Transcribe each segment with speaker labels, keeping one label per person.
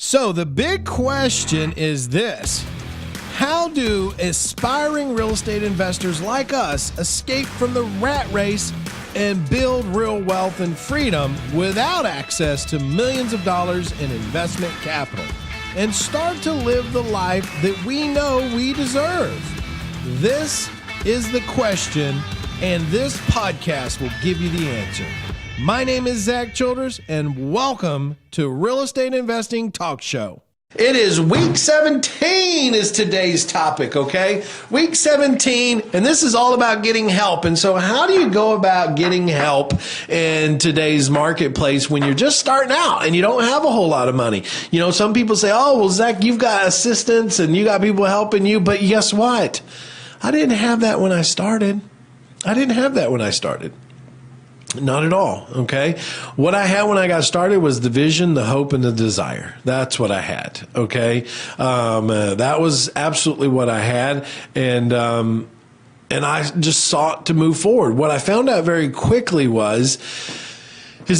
Speaker 1: So the big question is this: how do aspiring real estate investors like us escape from the rat race and build real wealth and freedom without access to millions of dollars in investment capital and start to live the life that we know we deserve? This is the question, and this podcast will give you the answer. My name is Zack Childress, and welcome to Real Estate Investing Talk Show. It is week 17 is today's topic, okay? Week 17, and this is all about getting help. And so how do you go about getting help in today's marketplace when you're just starting out and you don't have a whole lot of money? You know, some people say, oh, well, Zack, you've got assistants and you got people helping you, but guess what? I didn't have that when I started. Not at all, okay? What I had when I got started was the vision, the hope, and the desire. That's what I had, okay? That was absolutely what I had, and I just sought to move forward. What I found out very quickly is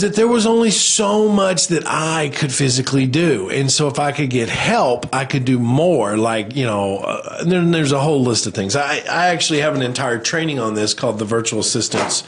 Speaker 1: that there was only so much that I could physically do. And so if I could get help, I could do more. Like, you know, then there's a whole list of things. I actually have an entire training on this called the Virtual Assistants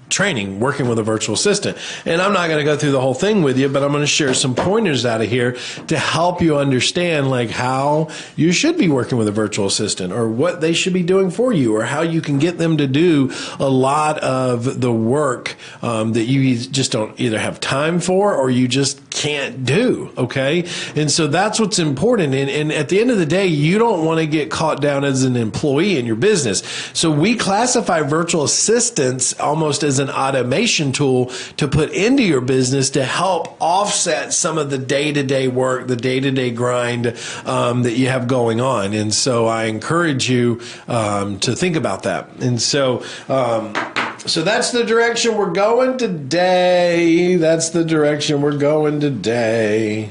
Speaker 1: training, working with a virtual assistant. And I'm not going to go through the whole thing with you, but I'm going to share some pointers out of here to help you understand like how you should be working with a virtual assistant, or what they should be doing for you, or how you can get them to do a lot of the work that you just don't either have time for or you just can't do, okay? And so that's what's important. And at the end of the day, you don't want to get caught down as an employee in your business. So we classify virtual assistants almost as an automation tool to put into your business to help offset some of the day-to-day work, the day-to-day grind that you have going on. And so I encourage you to think about that. And so that's the direction we're going today.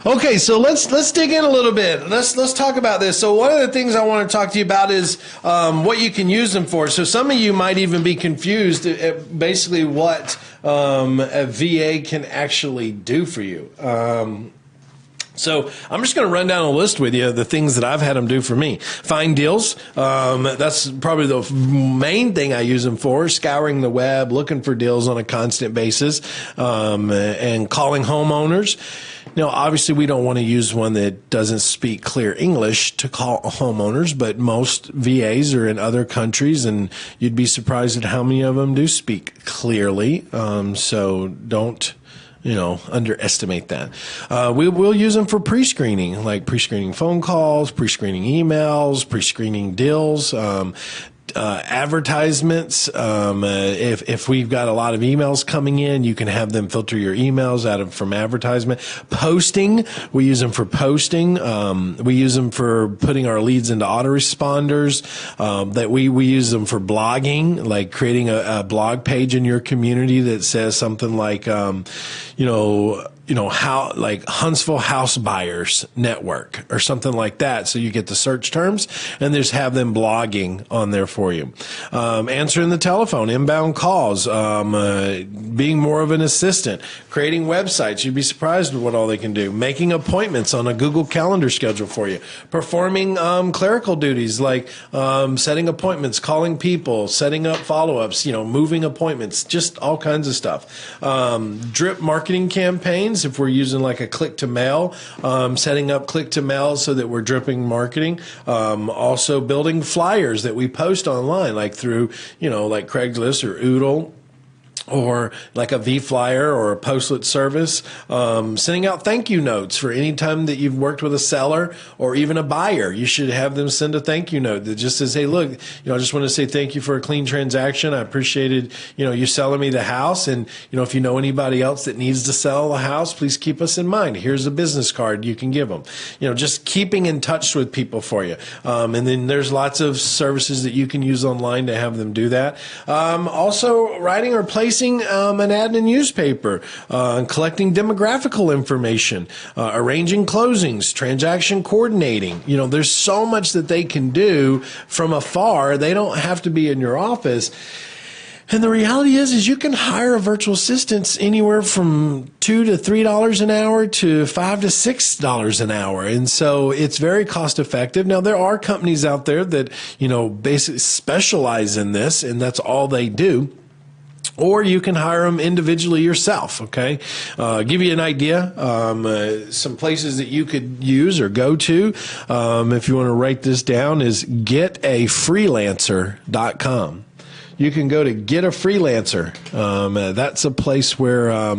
Speaker 1: Okay, so let's dig in a little bit. Let's talk about this. So one of the things I want to talk to you about is what you can use them for. So some of you might even be confused at basically what a VA can actually do for you. So I'm just going to run down a list with you of the things that I've had them do for me. Find deals. That's probably the main thing I use them for, scouring the web, looking for deals on a constant basis, and calling homeowners. Now, obviously, we don't want to use one that doesn't speak clear English to call homeowners, but most VAs are in other countries, and you'd be surprised at how many of them do speak clearly. So don't underestimate that. We'll use them for pre-screening, like pre-screening phone calls, pre-screening emails, pre-screening deals, advertisements. If we've got a lot of emails coming in, you can have them filter your emails from advertisement. Posting, we use them for posting. We use them for putting our leads into autoresponders. That we use them for blogging, like creating a blog page in your community that says something like, how, like Huntsville House Buyers Network or something like that. So you get the search terms and just have them blogging on there for you. Answering the telephone, inbound calls, being more of an assistant, creating websites. You'd be surprised at what all they can do. Making appointments on a Google Calendar schedule for you. Performing clerical duties like setting appointments, calling people, setting up follow-ups, moving appointments, just all kinds of stuff. Drip marketing campaigns. If we're using like a click to mail, setting up click to mail so that we're dripping marketing. Also building flyers that we post online, like through, like Craigslist or Oodle, or like a V-Flyer or a Postlet service, sending out thank you notes for any time that you've worked with a seller or even a buyer. You should have them send a thank you note that just says, hey, look, I just want to say thank you for a clean transaction. I appreciated, you selling me the house. And, if you know anybody else that needs to sell the house, please keep us in mind. Here's a business card you can give them. Just keeping in touch with people for you. And then there's lots of services that you can use online to have them do that. Also writing or placing an ad in a newspaper, collecting demographical information, arranging closings, transaction coordinating. There's so much that they can do from afar. They don't have to be in your office. And the reality is you can hire a virtual assistant anywhere from $2 to $3 an hour to $5 to $6 an hour. And so it's very cost effective. Now, there are companies out there that, basically specialize in this, and that's all they do. Or you can hire them individually yourself, okay? Give you an idea, some places that you could use or go to, if you want to write this down, is getafreelancer.com. You can go to Get a Freelancer. That's a place where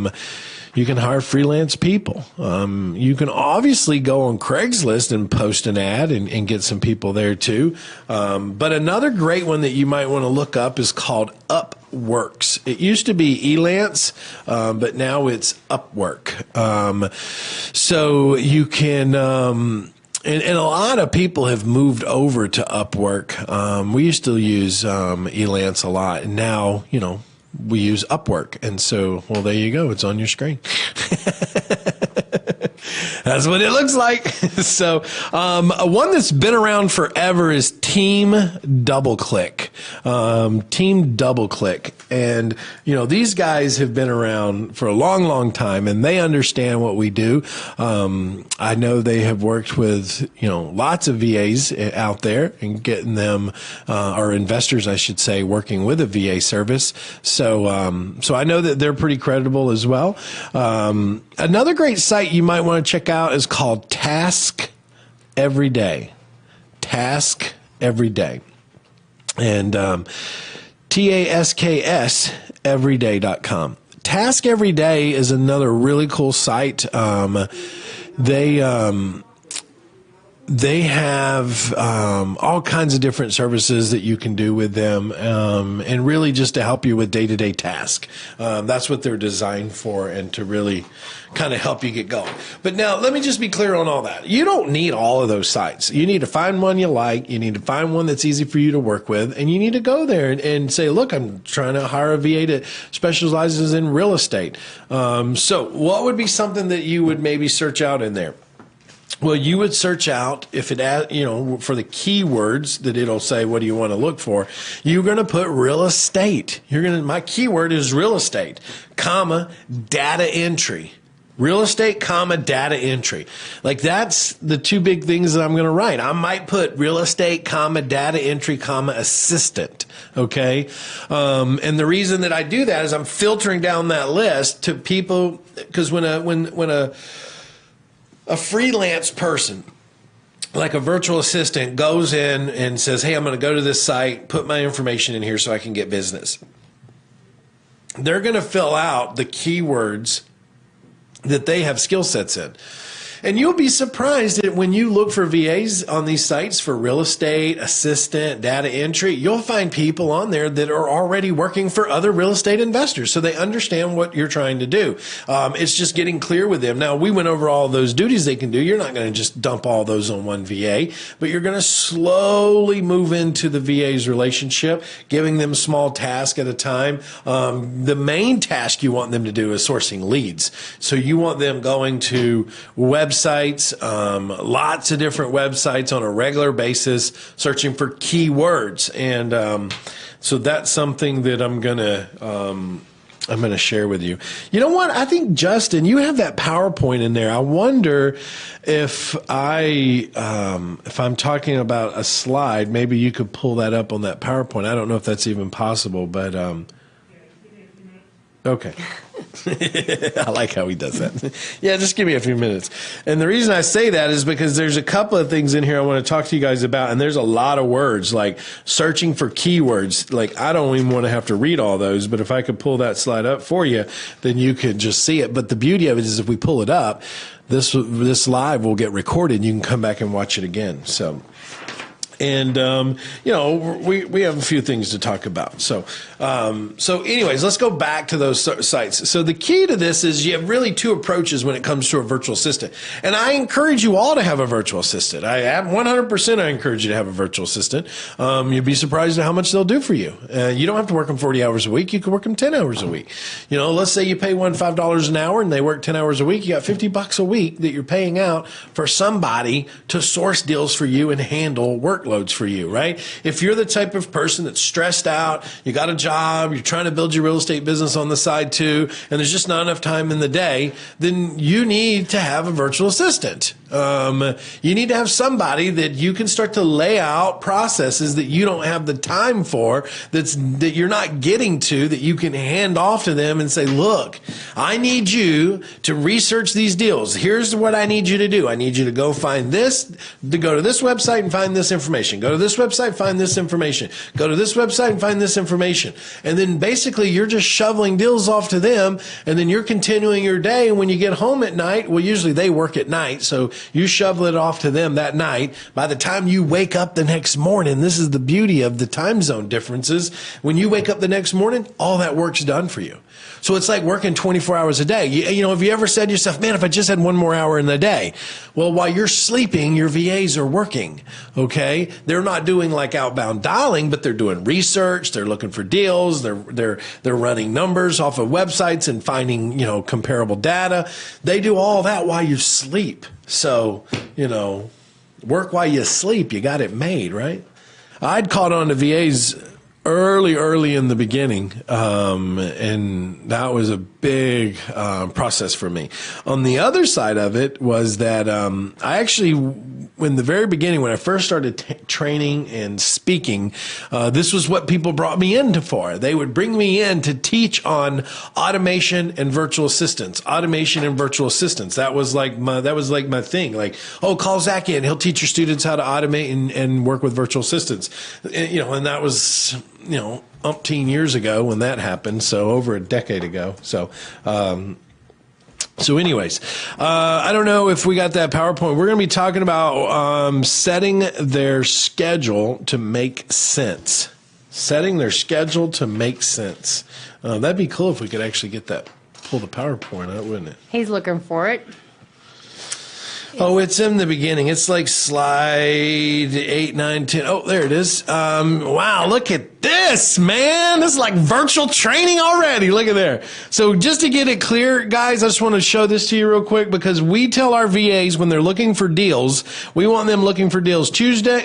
Speaker 1: you can hire freelance people. You can obviously go on Craigslist and post an ad and get some people there too. But another great one that you might want to look up is called Upworks. It used to be Elance, but now it's Upwork. So you can... And a lot of people have moved over to Upwork. We used to use Elance a lot, and now, we use Upwork. And so, well, there you go. It's on your screen. That's what it looks like. So, one that's been around forever is Team DoubleClick. Team DoubleClick. And, these guys have been around for a long, long time, and they understand what we do. I know they have worked with, lots of VAs out there and getting them, or investors, I should say, working with a VA service. So I know that they're pretty credible as well. Another great site you might want to check out is called Task Every Day. Task Every Day. And TASKS everyday.com. Task Every Day is another really cool site. They have all kinds of different services that you can do with them, and really just to help you with day-to-day tasks. That's what they're designed for, and to really kind of help you get going. But now, let me just be clear on all that. You don't need all of those sites. You need to find one you like. You need to find one that's easy for you to work with, and you need to go there and say, look, I'm trying to hire a VA that specializes in real estate. So what would be something that you would maybe search out in there? Well, you would search out, if it, for the keywords that it'll say, what do you want to look for? You're going to put real estate. My keyword is real estate, comma, data entry. Real estate, comma, data entry. Like, that's the two big things that I'm going to write. I might put real estate, comma, data entry, comma, assistant. Okay. And the reason that I do that is I'm filtering down that list to people, because when a freelance person, like a virtual assistant, goes in and says, hey, I'm going to go to this site, put my information in here so I can get business. They're going to fill out the keywords that they have skill sets in. And you'll be surprised that when you look for VAs on these sites for real estate, assistant, data entry, you'll find people on there that are already working for other real estate investors. So they understand what you're trying to do. It's just getting clear with them. Now, we went over all those duties they can do. You're not going to just dump all those on one VA, but you're going to slowly move into the VA's relationship, giving them small tasks at a time. The main task you want them to do is sourcing leads. So you want them going to websites, lots of different websites on a regular basis, searching for keywords. And so that's something that I'm going to share with you. You know what? I think, Justin, you have that PowerPoint in there. I wonder if I'm talking about a slide, maybe you could pull that up on that PowerPoint. I don't know if that's even possible, but okay. I like how he does that. Yeah, just give me a few minutes. And the reason I say that is because there's a couple of things in here I want to talk to you guys about, and there's a lot of words, like searching for keywords. Like, I don't even want to have to read all those, but if I could pull that slide up for you, then you could just see it. But the beauty of it is if we pull it up, this live will get recorded, and you can come back and watch it again. So... And, we have a few things to talk about. So anyways, let's go back to those sites. So the key to this is you have really two approaches when it comes to a virtual assistant. And I encourage you all to have a virtual assistant. I 100% I encourage you to have a virtual assistant. You'd be surprised at how much they'll do for you. You don't have to work them 40 hours a week. You can work them 10 hours a week. Let's say you pay one $5 an hour and they work 10 hours a week. You got $50 a week that you're paying out for somebody to source deals for you and handle workloads for you, right? If you're the type of person that's stressed out, you got a job job, you're trying to build your real estate business on the side too, and there's just not enough time in the day, then you need to have a virtual assistant. You need to have somebody that you can start to lay out processes that you don't have the time for, that you're not getting to, that you can hand off to them and say, look, I need you to research these deals. Here's what I need you to do. I need you to go find this, to go to this website and find this information. Go to this website, find this information. Go to this website and find this information. And then basically you're just shoveling deals off to them, and then you're continuing your day. And when you get home at night, well, usually they work at night, so you shovel it off to them that night. By the time you wake up the next morning, this is the beauty of the time zone differences. When you wake up the next morning, all that work's done for you. So it's like working 24 hours a day. You know, have you ever said to yourself, man, if I just had one more hour in the day? Well, while you're sleeping, your VAs are working, okay? They're not doing like outbound dialing, but they're doing research. They're looking for deals. They're running numbers off of websites and finding, you know, comparable data. They do all that while you sleep. So, you know, work while you sleep. You got it made, right? I'd caught on to VAs early in the beginning, and that was a big process for me. On the other side of it was that I actually, in the very beginning, when I first started training and speaking, this was what people brought me in for. They would bring me in to teach on automation and virtual assistants. Automation and virtual assistants. That was like my thing. Like, oh, call Zack in. He'll teach your students how to automate and work with virtual assistants. You know, and that was, you know, umpteen years ago when that happened. So over a decade ago. So anyways, I don't know if we got that PowerPoint. We're going to be talking about setting their schedule to make sense. Setting their schedule to make sense. That'd be cool if we could actually get that, pull the PowerPoint out, wouldn't it?
Speaker 2: He's looking for it.
Speaker 1: Oh, it's in the beginning. It's like slide 8, 9, 10. Oh, there it is. Wow, look at this, man. This is like virtual training already. Look at there. So just to get it clear, guys, I just want to show this to you real quick, because we tell our VAs when they're looking for deals, we want them looking for deals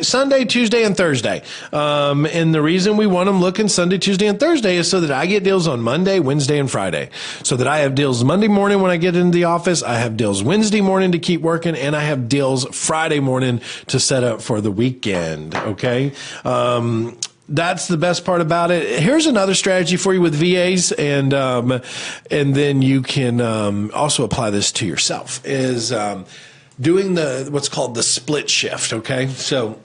Speaker 1: Sunday, Tuesday, and Thursday. And the reason we want them looking Sunday, Tuesday, and Thursday is so that I get deals on Monday, Wednesday, and Friday. So that I have deals Monday morning when I get into the office. I have deals Wednesday morning to keep working, and I have deals Friday morning to set up for the weekend. Okay. That's the best part about it. Here's another strategy for you with VAs, and then you can also apply this to yourself, is doing what's called the split shift. Okay. So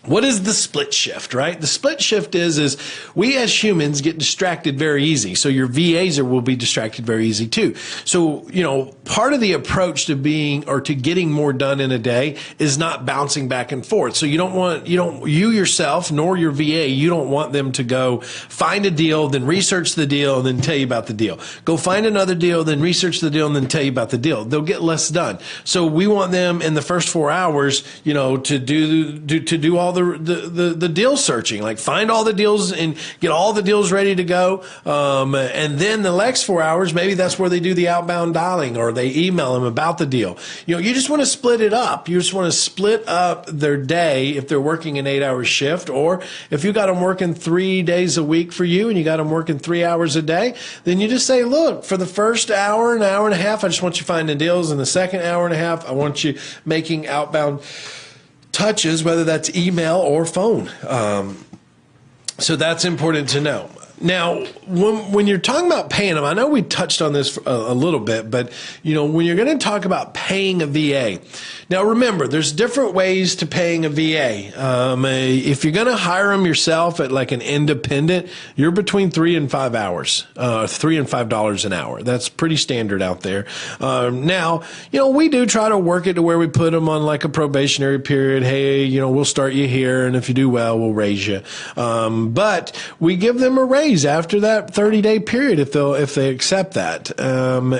Speaker 1: what is the split shift, right? The split shift is we as humans get distracted very easy. So your VAs will be distracted very easy too. So, you know, part of the approach to getting more done in a day is not bouncing back and forth. So you yourself, nor your VA, you don't want them to go find a deal, then research the deal, and then tell you about the deal. Go find another deal, then research the deal, and then tell you about the deal. They'll get less done. So we want them in the first 4 hours, you know, to do all the deal searching, like find all the deals and get all the deals ready to go. And then the next 4 hours, maybe that's where they do the outbound dialing, or they email them about the deal. You know, you just want to split it up. You just want to split up their day if they're working an 8-hour shift, or if you got them working 3 days a week for you and you got them working 3 hours a day, then you just say, look, for the first hour, an hour and a half, I just want you finding deals. In the second hour and a half, I want you making outbound touches, whether that's email or phone. So that's important to know. Now, when you're talking about paying them, I know we touched on this a little bit, but you know, when you're going to talk about paying a VA, now remember, there's different ways to paying a VA. If you're going to hire them yourself at like an independent, you're between 3 and 5 hours, $3 and $5 an hour. That's pretty standard out there. Now, you know, we do try to work it to where we put them on like a probationary period. Hey, you know, we'll start you here, and if you do well, we'll raise you. But we give them a raise after that 30-day period if they accept that.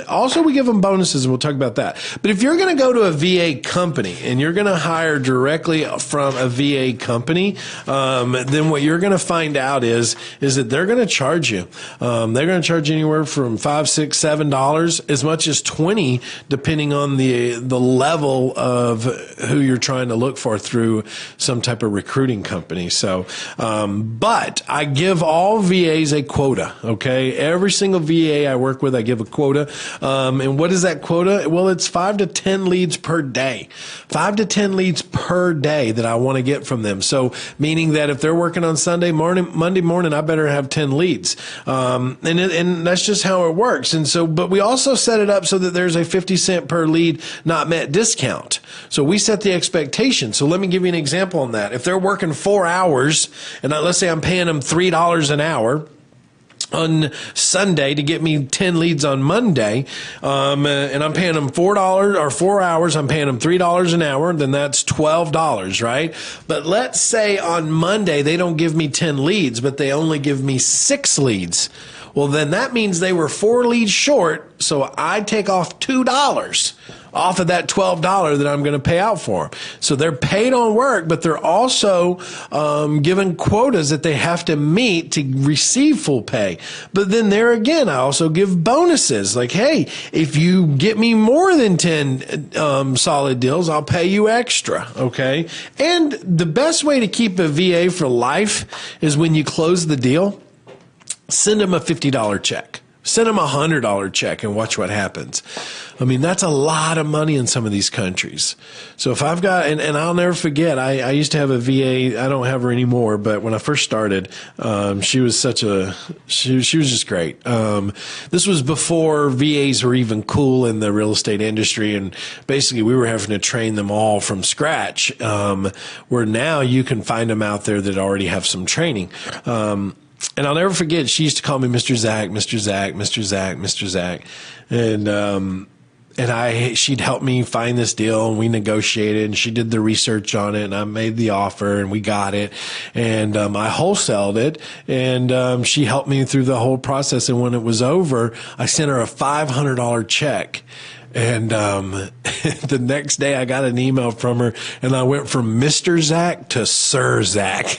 Speaker 1: Also, we give them bonuses, and we'll talk about that. But if you're going to go to a VA company and you're going to hire directly from a VA company, then what you're going to find out is that they're going to charge you. They're going to charge anywhere from $5, $6, $7, as much as $20, depending on the level of who you're trying to look for through some type of recruiting company. So, but I give all VAs VAs a quota, okay? Every single VA I work with, I give a quota. And what is that quota? Well, it's 5 to 10 leads per day. 5 to 10 leads per day that I want to get from them. So meaning that if they're working on Monday morning, I better have 10 leads. And that's just how it works. And so, but we also set it up so that there's a 50 cent per lead not met discount. So we set the expectation. So let me give you an example on that. If they're working 4 hours, and let's say I'm paying them $3 an hour on Sunday to get me 10 leads on Monday, and I'm paying them $4 or 4 hours, I'm paying them $3 an hour, then that's $12, right? But let's say on Monday they don't give me 10 leads, but they only give me 6 leads. Well, then that means they were 4 leads short, so I take off $2 off of that $12 that I'm going to pay out for them. So they're paid on work, but they're also given quotas that they have to meet to receive full pay. But then there again, I also give bonuses like, hey, if you get me more than 10 solid deals, I'll pay you extra, okay? And the best way to keep a VA for life is when you close the deal, send them a $50 check. Send them a $100 check and watch what happens. I mean, that's a lot of money in some of these countries. So if I've got, and I'll never forget, I used to have a VA. I don't have her anymore, but when I first started, she was she was just great. This was before VAs were even cool in the real estate industry. And basically we were having to train them all from scratch, where now you can find them out there that already have some training. And I'll never forget, she used to call me Mr. Zack, Mr. Zack, Mr. Zack, Mr. Zack. And she'd help me find this deal, and we negotiated, and she did the research on it, and I made the offer, and we got it. And I wholesaled it, and she helped me through the whole process. And when it was over, I sent her a $500 check. And the next day I got an email from her, and I went from Mr. Zack to Sir Zack.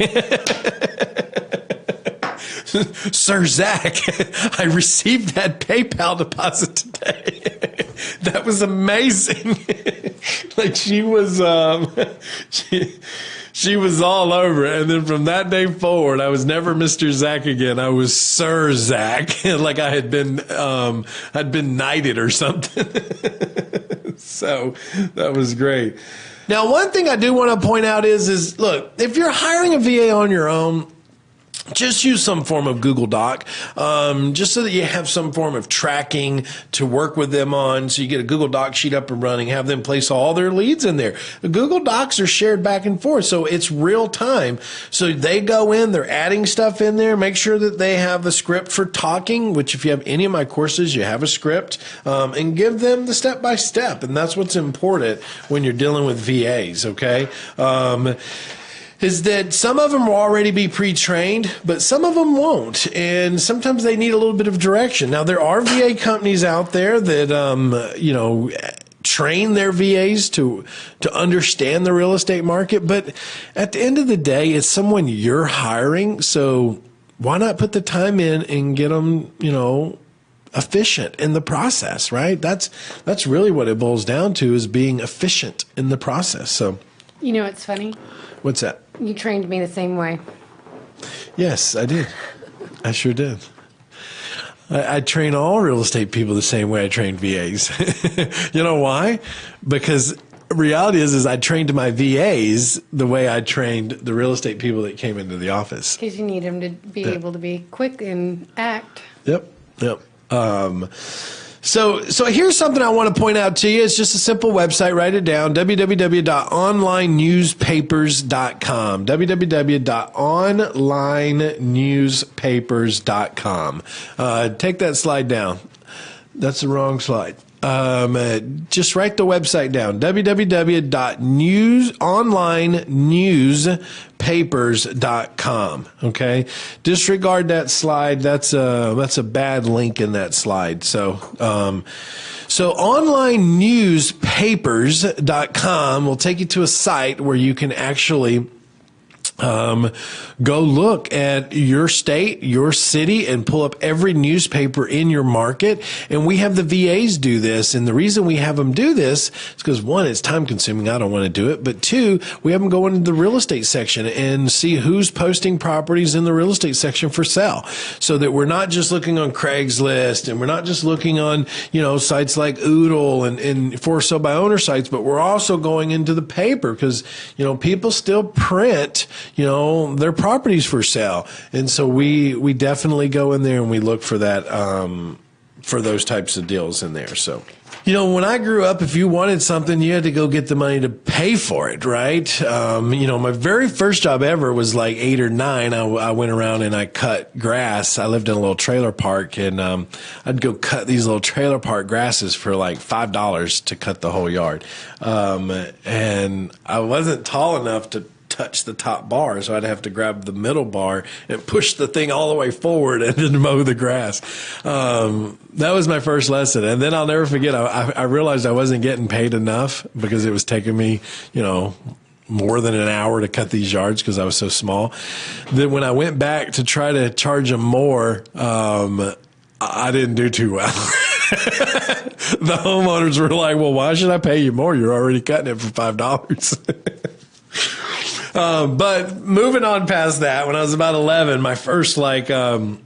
Speaker 1: Sir Zack, I received that PayPal deposit today. That was amazing. Like she was all over it. And then from that day forward, I was never Mr. Zack again. I was Sir Zack, like I had been knighted or something. So that was great. Now, one thing I do want to point out is look, if you're hiring a VA on your own, just use some form of Google Doc, just so that you have some form of tracking to work with them on. So you get a Google Doc sheet up and running, have them place all their leads in there. The Google Docs are shared back and forth, so it's real time. So they go in, they're adding stuff in there. Make sure that they have a script for talking, which if you have any of my courses, you have a script, and give them the step-by-step. And that's what's important when you're dealing with VAs, okay? Is that some of them will already be pre-trained, but some of them won't. And sometimes they need a little bit of direction. Now, there are VA companies out there that, train their VAs to understand the real estate market. But at the end of the day, it's someone you're hiring. So why not put the time in and get them, efficient in the process, right? That's really what it boils down to, is being efficient in the process. So,
Speaker 2: it's funny.
Speaker 1: What's that?
Speaker 2: You trained me the same way.
Speaker 1: Yes, I did. I sure did. I train all real estate people the same way I train VAs. You know why? Because reality is I trained my VAs the way I trained the real estate people that came into the office.
Speaker 2: Because you need them to be able to be quick and act.
Speaker 1: Yep. So here's something I want to point out to you. It's just a simple website. Write it down, www.onlinenewspapers.com, www.onlinenewspapers.com. Take that slide down. That's the wrong slide. Just write the website down, www.onlinenewspapers.com. Okay. Disregard that slide. That's a bad link in that slide. So onlinenewspapers.com will take you to a site where you can actually Go look at your state, your city, and pull up every newspaper in your market. And we have the VAs do this. And the reason we have them do this is because, one, it's time consuming. I don't want to do it. But two, we have them go into the real estate section and see who's posting properties in the real estate section for sale, so that we're not just looking on Craigslist and we're not just looking on, sites like Oodle and for sale by owner sites, but we're also going into the paper because, people still print their properties for sale. And so we definitely go in there and we look for that, for those types of deals in there. So, when I grew up, if you wanted something, you had to go get the money to pay for it, right? My very first job ever was like 8 or 9. I went around and I cut grass. I lived in a little trailer park, and I'd go cut these little trailer park grasses for like $5 to cut the whole yard. And I wasn't tall enough to touch the top bar, so I'd have to grab the middle bar and push the thing all the way forward and then mow the grass. That was my first lesson. And then I'll never forget, I realized I wasn't getting paid enough because it was taking me, more than an hour to cut these yards because I was so small. Then when I went back to try to charge them more, I didn't do too well. The homeowners were like, well, why should I pay you more? You're already cutting it for $5. But moving on past that, when I was about 11, my first job,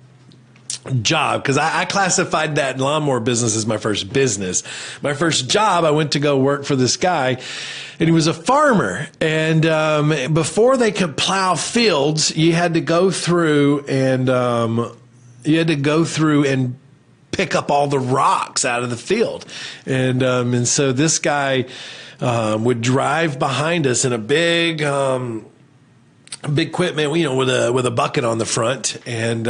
Speaker 1: because I classified that lawnmower business as my first business. My first job, I went to go work for this guy, and he was a farmer. And before they could plow fields, you had to go through and pick up all the rocks out of the field. And so this guy would drive behind us in a big equipment, with a bucket on the front, and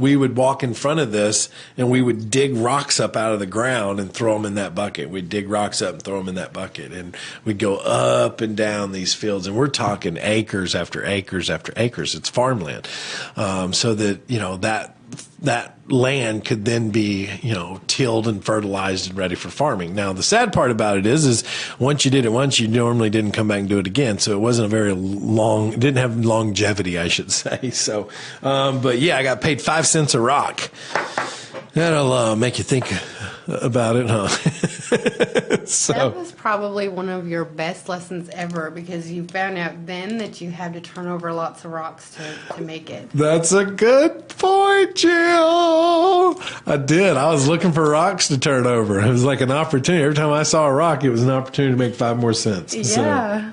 Speaker 1: we would walk in front of this, and we would dig rocks up out of the ground and throw them in that bucket. We'd dig rocks up and throw them in that bucket, and we'd go up and down these fields, and we're talking acres after acres after acres. It's farmland, so that that land could then be, tilled and fertilized and ready for farming. Now, the sad part about it is once you did it once, you normally didn't come back and do it again. So it wasn't didn't have longevity, I should say. So, but yeah, I got paid 5 cents a rock. That'll make you think about it, huh? So
Speaker 2: that was probably one of your best lessons ever, because you found out then that you had to turn over lots of rocks to make it.
Speaker 1: That's a good point, Jill. I did. I was looking for rocks to turn over. It was like an opportunity. Every time I saw a rock, it was an opportunity to make 5 more cents.
Speaker 2: Yeah.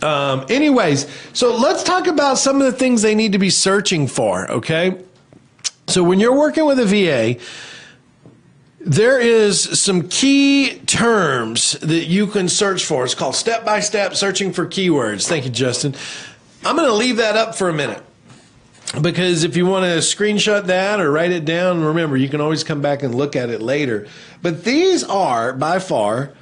Speaker 1: Anyways, so let's talk about some of the things they need to be searching for, okay? So when you're working with a VA, there is some key terms that you can search for. It's called step-by-step searching for keywords. Thank you, Justin. I'm going to leave that up for a minute, because if you want to screenshot that or write it down, remember, you can always come back and look at it later. But these are, by far,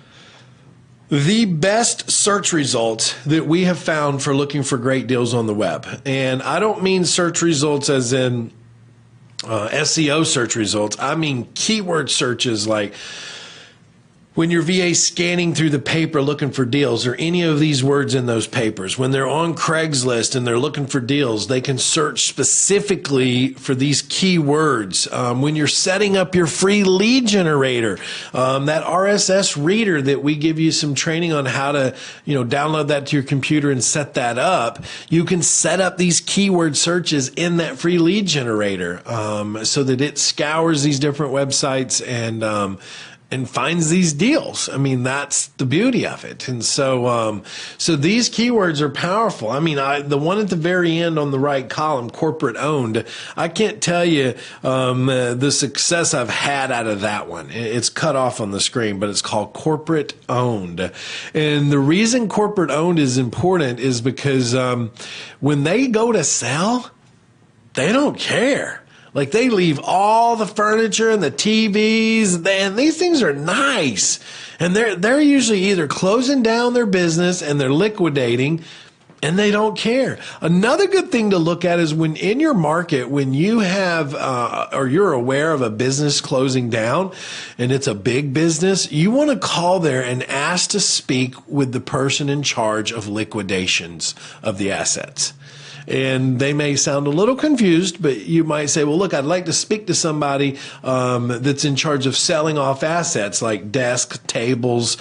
Speaker 1: the best search results that we have found for looking for great deals on the web. And I don't mean search results as in SEO search results. I mean keyword searches, like when your VA scanning through the paper looking for deals, or any of these words in those papers. When they're on Craigslist and they're looking for deals, they can search specifically for these keywords. When you're setting up your free lead generator, that RSS reader that we give you some training on how to, download that to your computer and set that up, you can set up these keyword searches in that free lead generator, so that it scours these different websites and finds these deals. I mean, that's the beauty of it. And so these keywords are powerful. I mean, the one at the very end on the right column, corporate owned, I can't tell you the success I've had out of that one. It's cut off on the screen, but it's called corporate owned. And the reason corporate owned is important is because when they go to sell, they don't care. Like, they leave all the furniture and the TVs, and these things are nice. And they're usually either closing down their business and they're liquidating, And they don't care. Another good thing to look at is when in your market, when you have, or you're aware of a business closing down and it's a big business, you want to call there and ask to speak with the person in charge of liquidations of the assets. And they may sound a little confused, but you might say, well, look, I'd like to speak to somebody that's in charge of selling off assets like desks, tables,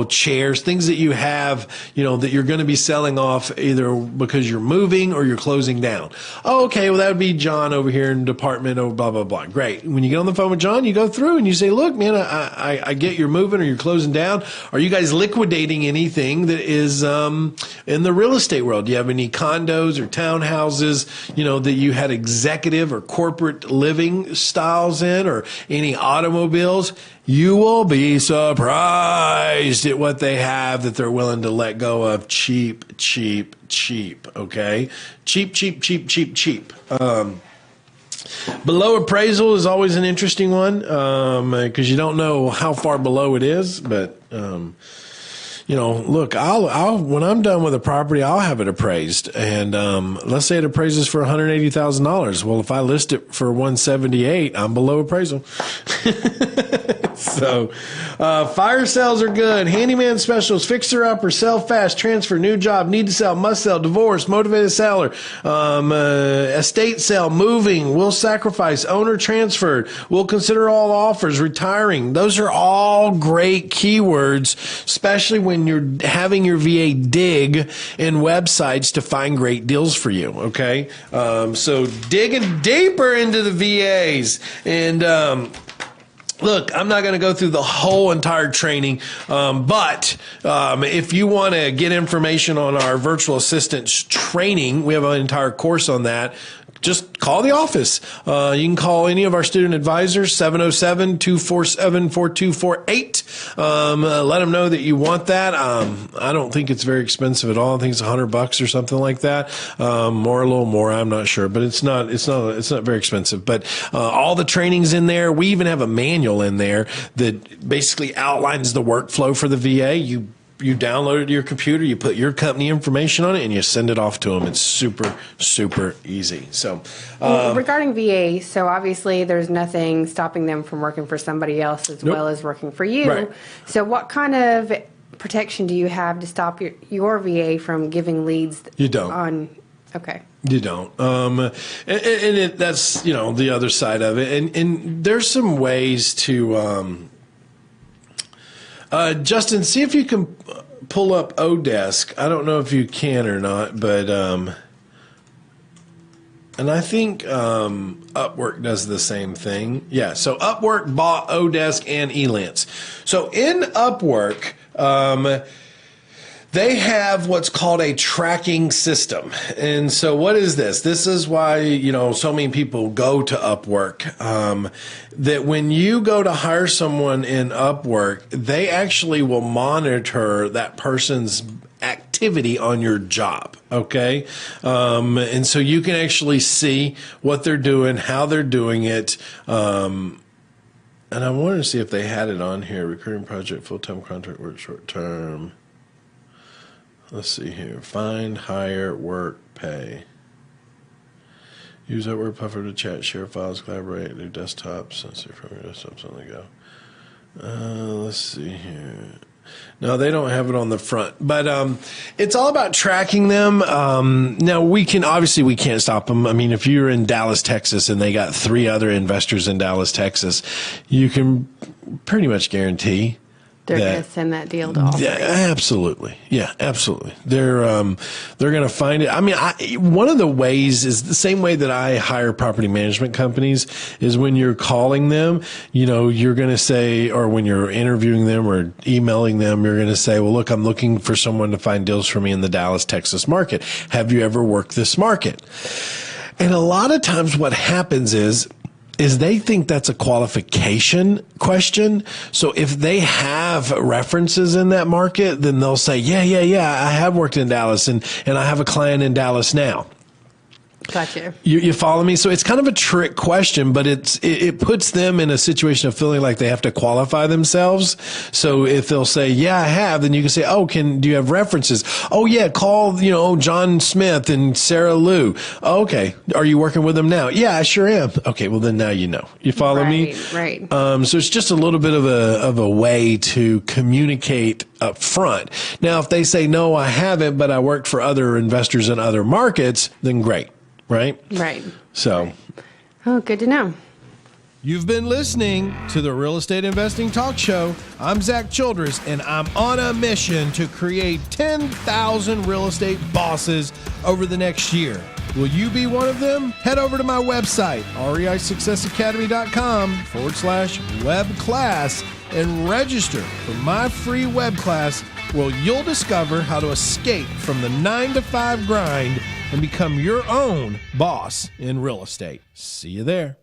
Speaker 1: chairs, things that you have, that you're going to be selling off either because you're moving or you're closing down. Oh, okay, well, that would be John over here in department, blah, blah, blah. Great. When you get on the phone with John, you go through and you say, look, man, I get you're moving or you're closing down. Are you guys liquidating anything that is in the real estate world? Do you have any condos or townhouses, that you had executive or corporate living styles in, or any automobiles? You will be surprised at what they have that they're willing to let go of cheap, okay? Cheap. Below appraisal is always an interesting one because you don't know how far below it is, but look, I'll when I'm done with a property, I'll have it appraised, and let's say it appraises for $180,000. Well, if I list it for $178, I'm below appraisal. So, fire sales are good. Handyman specials, fixer upper, sell fast, transfer, new job, need to sell, must sell, divorce, motivated seller, estate sale, moving, will sacrifice, owner transferred, will consider all offers, retiring. Those are all great keywords, especially when you're having your VA dig in websites to find great deals for you. Okay. So digging deeper into the VAs and, look, I'm not going to go through the whole entire training, but if you want to get information on our virtual assistants training, we have an entire course on that. Just call the office. You can call any of our student advisors, 707-247-4248. Let them know that you want that. I don't think it's very expensive at all. I think it's $100 or something like that. Or a little more. I'm not sure, but it's not very expensive. But all the training's in there. We even have a manual in there that basically outlines the workflow for the VA. You download it to your computer, you put your company information on it, and you send it off to them. It's super, super easy. So,
Speaker 2: regarding VA, so obviously there's nothing stopping them from working for somebody else as well as working for you.
Speaker 1: Right.
Speaker 2: So what kind of protection do you have to stop your VA from giving leads?
Speaker 1: You don't.
Speaker 2: Okay.
Speaker 1: You don't. That's, the other side of it. And there's some ways to... Justin, see if you can pull up Odesk. I don't know if you can or not, but and I think Upwork does the same thing. Yeah, so Upwork bought Odesk and Elance. So in Upwork, they have what's called a tracking system. And so what is this? This is why, so many people go to Upwork. That when you go to hire someone in Upwork, they actually will monitor that person's activity on your job. Okay. And so you can actually see what they're doing, how they're doing it. And I wanted to see if they had it on here. Recurring project, full-time contract work, short-term. Let's see here. Find, hire, work, pay. Use that word puffer to chat, share files, collaborate, do desktops, sensor from your desktops on the go. Let's see here. No, they don't have it on the front, but it's all about tracking them. Now we can't stop them. I mean, if you're in Dallas, Texas, and they got 3 other investors in Dallas, Texas, you can pretty much guarantee
Speaker 2: they're going to send that deal to all 3.
Speaker 1: Absolutely. Yeah, absolutely. They're going to find it. I mean, one of the ways is the same way that I hire property management companies is when you're calling them, you're going to say, or when you're interviewing them or emailing them, you're going to say, well, look, I'm looking for someone to find deals for me in the Dallas, Texas market. Have you ever worked this market? And a lot of times what happens is they think that's a qualification question. So if they have references in that market, then they'll say, yeah, I have worked in Dallas and I have a client in Dallas now.
Speaker 2: Gotcha.
Speaker 1: You follow me? So it's kind of a trick question, but it puts them in a situation of feeling like they have to qualify themselves. So if they'll say, yeah, I have, then you can say, oh, do you have references? Oh yeah, call, John Smith and Sarah Lou. Oh, okay. Are you working with them now? Yeah, I sure am. Okay. Well, then now you know. You follow me?
Speaker 2: Right.
Speaker 1: So it's just a little bit of a way to communicate up front. Now, if they say, no, I haven't, but I worked for other investors in other markets, then great. Right?
Speaker 2: Right.
Speaker 1: So.
Speaker 2: Right. Oh, good to know.
Speaker 1: You've been listening to the Real Estate Investing Talk Show. I'm Zack Childress, and I'm on a mission to create 10,000 real estate bosses over the next year. Will you be one of them? Head over to my website, reisuccessacademy.com/web class, and register for my free web class where you'll discover how to escape from the 9-to-5 grind and become your own boss in real estate. See you there.